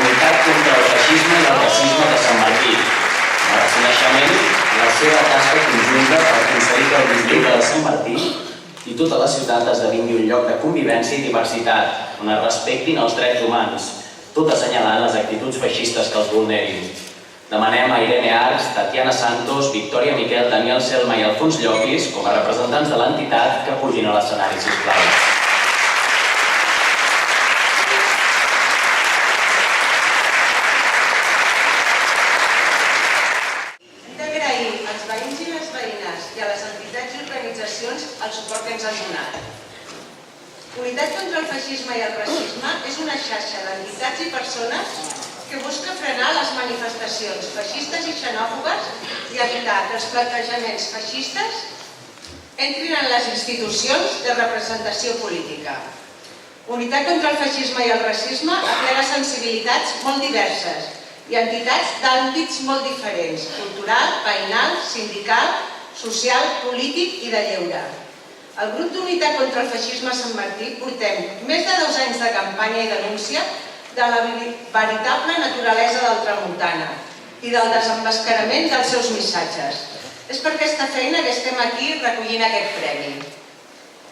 Unitat contra el Feixisme i el Racisme de Sant Martí, en reconeixement a la seva tasca conjunta per aconseguir que el districte de Sant Martí i tota la ciutat esdevingui un lloc de convivència i diversitat, on es respectin els drets humans, tot assenyalant les actituds feixistes que els vulnerin. Demanem a Irene Arcs, Tatiana Santos, Victòria Miquel, Daniel Selma i Alfons Llopis, com a representants de l'entitat, que pugin a l'escenari, sisplau. el suport que ens han donat. Unitat contra el Feixisme i el Racisme és una xarxa d'entitats i persones que busca frenar les manifestacions feixistes i xenòfobes i evitar que els plantejaments feixistes entrin en les institucions de representació política. Unitat contra el Feixisme i el Racisme aplega sensibilitats molt diverses i entitats d'àmbits molt diferents, cultural, veïnal, sindical, social, polític i de lleure. El grup d'Unitat contra el Feixisme a Sant Martí portem més de 2 anys de campanya i denúncia de la veritable naturalesa del Tramuntana i del desemmascarament dels seus missatges. És per aquesta feina que estem aquí recollint aquest premi.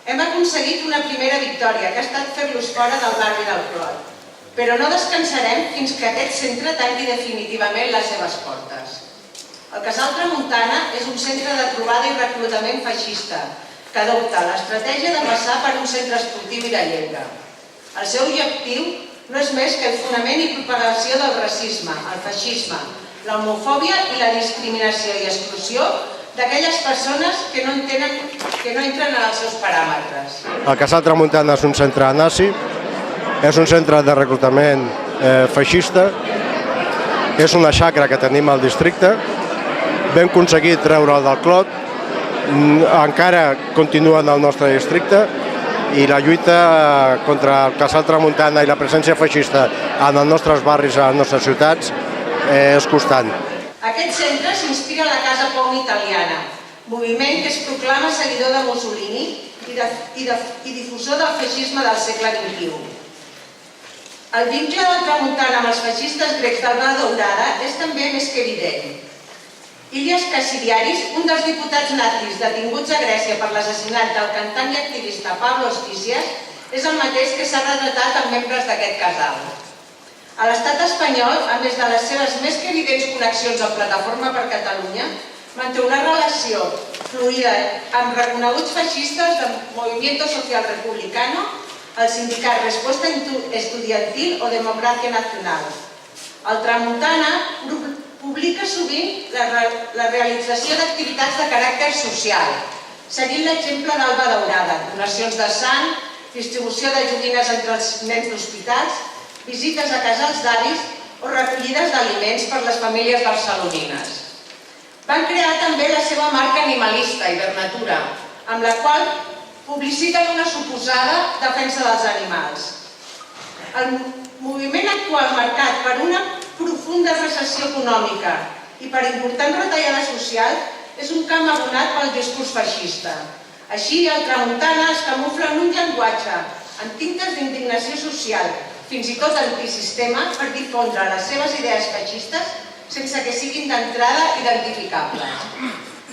Hem aconseguit una primera victòria, que ha estat fer-los fora del barri del Clot, però no descansarem fins que aquest centre tanqui definitivament les seves portes. El Casal Tramuntana és un centre de trobada i reclutament feixista que adopta l'estratègia de passar per un centre esportiu i de lleure. El seu objectiu no és més que el fonament i propagació del racisme, el feixisme, l'homofòbia i la discriminació i exclusió d'aquelles persones que no entren en els seus paràmetres. El Casal Tramuntana és un centre nazi, és un centre de reclutament feixista, és una xacra que tenim al districte. Vam aconseguir treure'l del Clot, encara continua en el nostre districte i la lluita contra el Casal Tramuntana i la presència feixista en els nostres barris, a les nostres ciutats, és constant. Aquest centre s'inspira a la Casa Pom italiana, moviment que es proclama seguidor de Mussolini i difusor del feixisme del segle XXI. El vincle del Tramuntana amb els feixistes grecs del Val Daurada és també més que evident. Ilias Kasidiaris, un dels diputats nazis detinguts a Grècia per l'assassinat del cantant i activista Pablo Ostizias, és el mateix que s'ha retratat amb membres d'aquest casal. A l'estat espanyol, a més de les seves més que evidents connexions amb Plataforma per Catalunya, manté una relació fluida amb reconeguts feixistes del Movimiento Social Republicano, el sindicat Respuesta Estudiantil o Democracia Nacional. El Tramuntana publica sovint la realització d'activitats de caràcter social, seguint l'exemple d'Alba Daurada, donacions de sang, distribució de joguines entre els nens d'hospitals, visites a casals d'avis o recollides d'aliments per les famílies barcelonines. Van crear també la seva marca animalista, Hibernatura, amb la qual publiciten una suposada defensa dels animals. El moviment actual marcat per una profunda recessió econòmica i per importants retallades socials és un camp abonat pel discurs feixista. Així, el Tramuntana es camufla en un llenguatge amb tintes d'indignació social, fins i tot antisistema, per difondre les seves idees feixistes sense que siguin d'entrada identificables.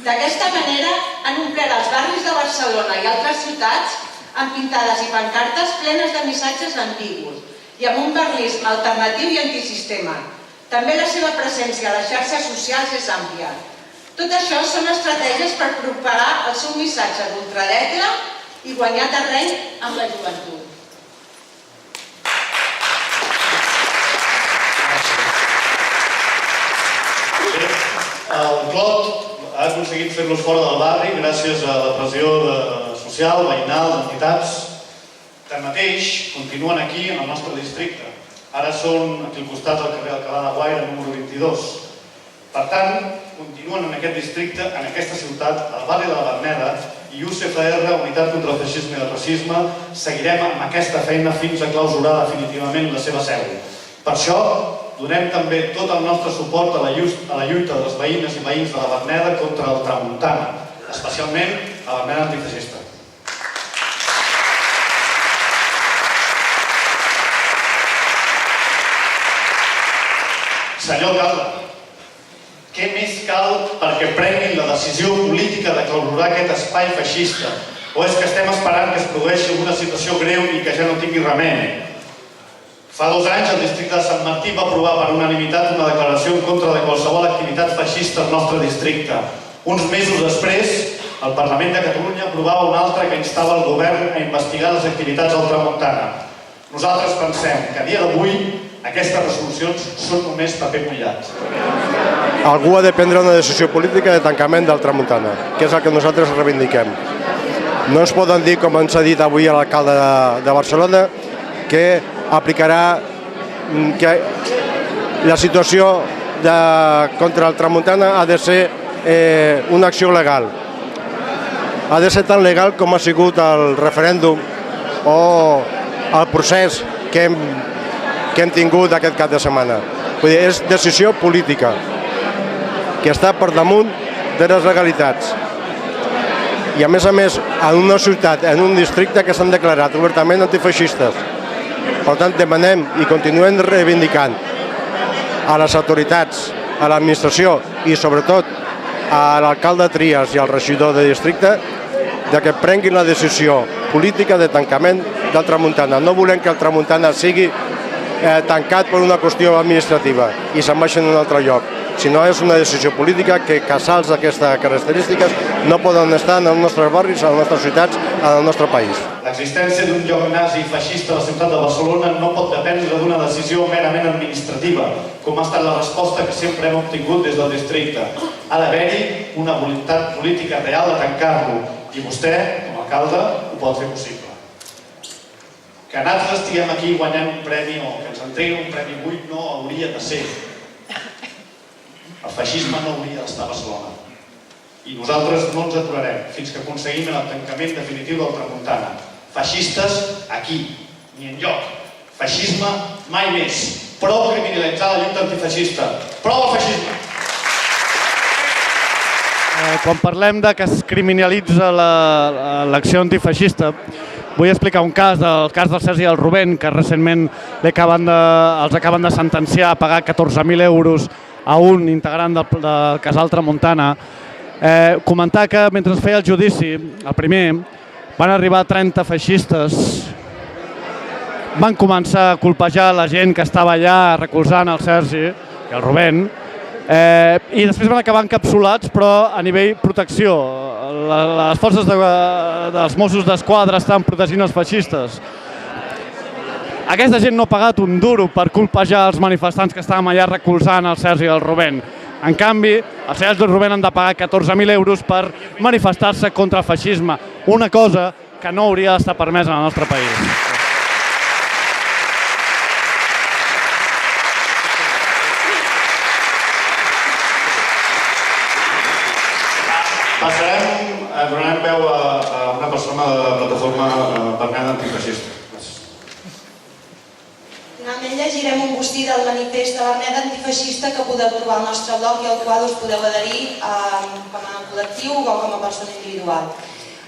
D'aquesta manera han omplert els barris de Barcelona i altres ciutats amb pintades i pancartes plenes de missatges ambigus i amb un barniz alternatiu i antisistema. També la seva presència a les xarxes socials és àmplia. Tot això són estratègies per propagar el seu missatge d'ultradreta i guanyar terreny amb la joventut. El Clot ha aconseguit fer-los fora del barri gràcies a la pressió social, veïnal, d'entitats. Tanmateix, continuen aquí en el nostre districte. Ara són aquí al costat del carrer Alcalá de Guaira, número 22. Per tant, continuen en aquest districte, en aquesta ciutat, al barri de la Verneda, i UCFR, Unitat contra el Feixisme i el Racisme, seguirem amb aquesta feina fins a clausurar definitivament la seva seu. Per això, donem també tot el nostre suport a la lluita de les veïnes i veïns de la Verneda contra el Tramuntana, especialment a la Verneda antifeixista. Senyor alcalde, què més cal perquè prenguin la decisió política de clausurar aquest espai feixista? O és que estem esperant que es produeixi alguna situació greu i que ja no tingui remei? Fa 2 anys el districte de Sant Martí va aprovar per unanimitat una declaració en contra de qualsevol activitat feixista al nostre districte. Uns mesos després, el Parlament de Catalunya aprovava una altra que instava el govern a investigar les activitats al Tramuntana. Nosaltres pensem que a dia d'avui aquestes resolucions són només paper mullat. Algú ha de prendre una decisió política de tancament del Tramuntana, que és el que nosaltres reivindiquem. No ens poden dir, com ens ha dit avui l'alcalde de Barcelona, que aplicarà que la situació contra el Tramuntana ha de ser una acció legal. Ha de ser tan legal com ha sigut el referèndum o el procés que hem tingut aquest cap de setmana. Vull dir, és decisió política que està per damunt de les legalitats. I a més, en una ciutat, en un districte que s'han declarat obertament antifeixistes. Per tant, demanem i continuem reivindicant a les autoritats, a l'administració i sobretot a l'alcalde Trias i al regidor de districte que prenguin la decisió política de tancament del Tramuntana. No volem que el Tramuntana sigui tancat per una qüestió administrativa i se'n vagin a un altre lloc, sinó és una decisió política que casals d'aquestes característiques no poden estar en els nostres barris, a les nostres ciutats, en el nostre país. L'existència d'un lloc nazi feixista a la ciutat de Barcelona no pot dependre d'una decisió merament administrativa, com ha estat la resposta que sempre hem obtingut des del districte. Ha d'haver-hi una voluntat política real de tancar-lo, i vostè, com a alcalde, ho pot fer possible. Que nosaltres estiguem aquí guanyant un premi o que ens entreguin un premi buit no hauria de ser. El feixisme no hauria d'estar a Barcelona. I nosaltres no ens aturarem fins que aconseguim el tancament definitiu del Tramuntana. Feixistes aquí, ni enlloc. Feixisme mai més. Prou criminalitzar la lluita antifeixista. Prou el feixisme! Quan parlem de que es criminalitza l'acció antifeixista, vull explicar un cas, el cas del Sergi i el Rubén, que recentment els acaben de sentenciar a pagar 14.000 euros a un integrant del casal Tramuntana. Comentar que mentre es feia el judici, el primer, van arribar 30 feixistes, van començar a colpejar la gent que estava allà recolzant el Sergi i el Rubén, i després van acabar encapsulats, però a nivell protecció. Les forces dels Mossos d'Esquadra estan protegint els feixistes. Aquesta gent no ha pagat un duro per colpejar els manifestants que estàvem allà recolzant el Sergi i el Rubén. En canvi, el Sergi i el Rubén han de pagar 14.000 euros per manifestar-se contra el feixisme, una cosa que no hauria d'estar permesa en el nostre país. Donarem veu a una persona de la plataforma Verneda Antifeixista. Finalment llegirem un bustí del manifest de Verneda Antifeixista que podeu trobar al nostre blog i al qual us podeu adherir com a col·lectiu o com a persona individual.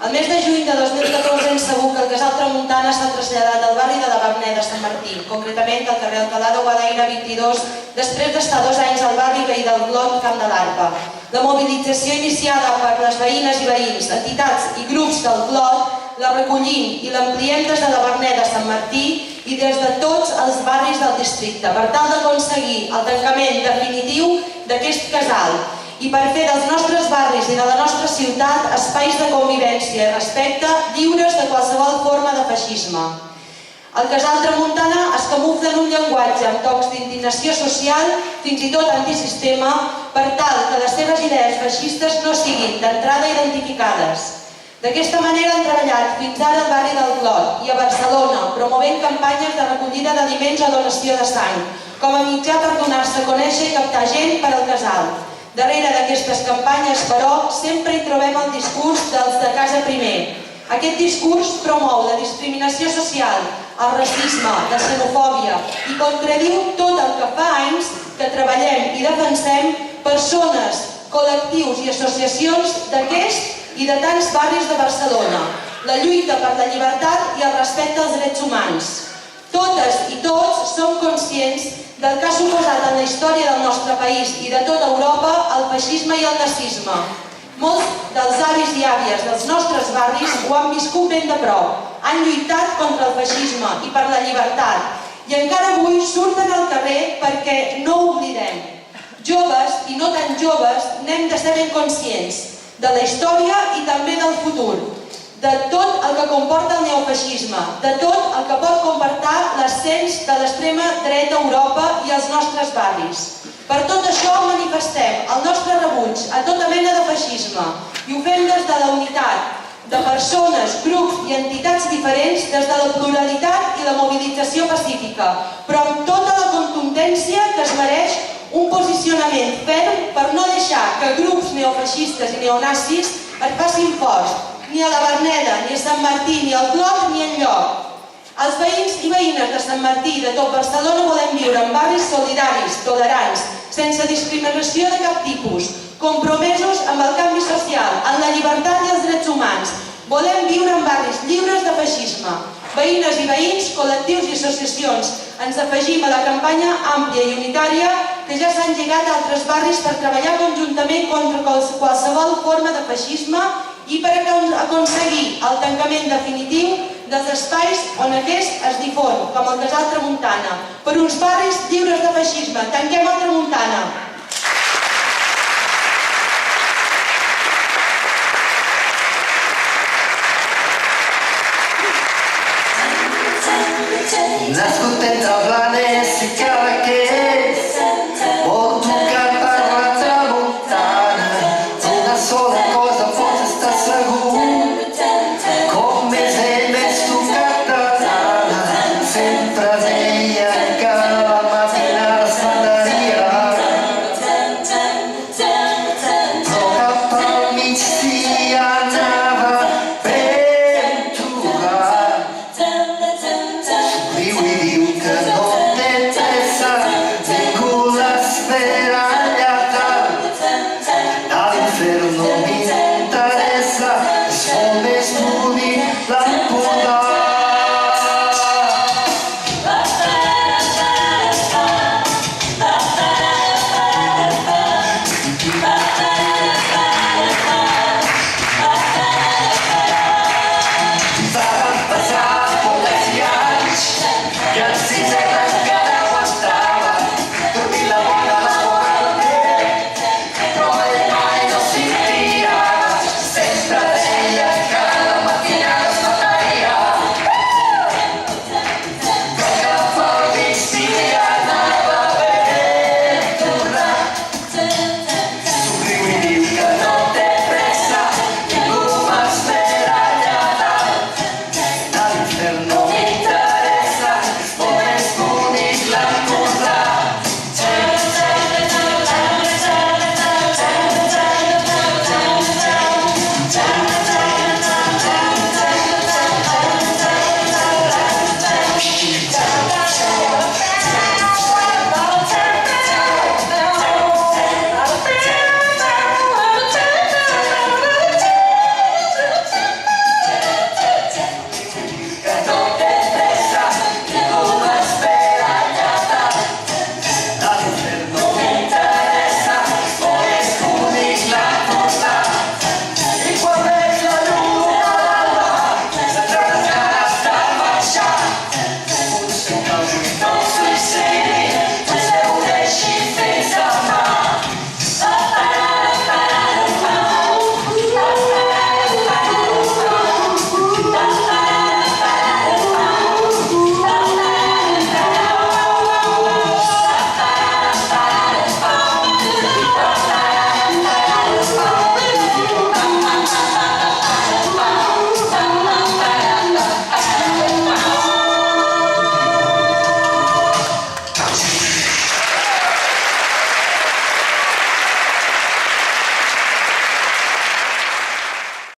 El mes de juny de 2014 hem sabut que el casal Tramuntana s'ha traslladat al barri de la Verneda de Sant Martí, concretament al carrer Alcalá de Guadaira 22, després d'estar 2 anys al barri veí del Clot, Camp de l'Arpa. La mobilització iniciada per les veïnes i veïns, entitats i grups del Clot la recollim i l'ampliem des de la Verneda de Sant Martí i des de tots els barris del districte per tal d'aconseguir el tancament definitiu d'aquest casal i per fer dels nostres barris i de la nostra ciutat espais de convivència i respecte lliures de qualsevol forma de feixisme. El casal Tramuntana es camufla en un llenguatge amb tocs d'indignació social, fins i tot antisistema, per tal que les seves idees feixistes no siguin d'entrada identificades. D'aquesta manera han treballat fins ara al barri del Clot i a Barcelona, promovent campanyes de recollida d'aliments o donació de sang, com a mitjà per donar-se a conèixer i captar gent per al casal. Darrere d'aquestes campanyes, però, sempre hi trobem el discurs dels de casa primer. Aquest discurs promou la discriminació social, el racisme, la xenofòbia i contradiu tot el que fa anys que treballem i defensem persones, col·lectius i associacions d'aquest i de tants barris de Barcelona. La lluita per la llibertat i el respecte als drets humans. Totes i tots som conscients del que ha suposat en la història del nostre país i de tota Europa el feixisme i el nazisme. Molts dels avis i àvies dels nostres barris ho han viscut ben de prop, han lluitat contra el feixisme i per la llibertat i encara avui surten al carrer perquè no ho oblidem. Joves i no tan joves n'hem de ser ben conscients de la història i també del futur, de tot el que comporta el neofeixisme, de tot el que pot comportar l'ascens de l'extrema dreta a Europa i als nostres barris. Per tot això manifestem el nostre rebuig a tota mena de feixisme i ho fem des de la unitat de persones, grups i entitats diferents, des de la pluralitat i la mobilització pacífica, però amb tota la contundència que es mereix un posicionament ferm per no deixar que grups neofeixistes i neonazis es facin forts, ni a la Verneda, ni a Sant Martí, ni al Clot, ni enlloc. Els veïns i veïnes de Sant Martí i de tot Barcelona volem viure en barris solidaris, tolerants, sense discriminació de cap tipus, compromesos amb el canvi social, en la llibertat i els drets humans. Volem viure en barris lliures de feixisme. Veïnes i veïns, col·lectius i associacions, ens afegim a la campanya àmplia i unitària que ja s'han llegat a altres barris per treballar conjuntament contra qualsevol forma de feixisme i per aconseguir el tancament definitiu dels espais on aquest es difon, com el Casal Tramuntana, per uns barris lliures de feixisme. Tanquem el Tramuntana! Nascut en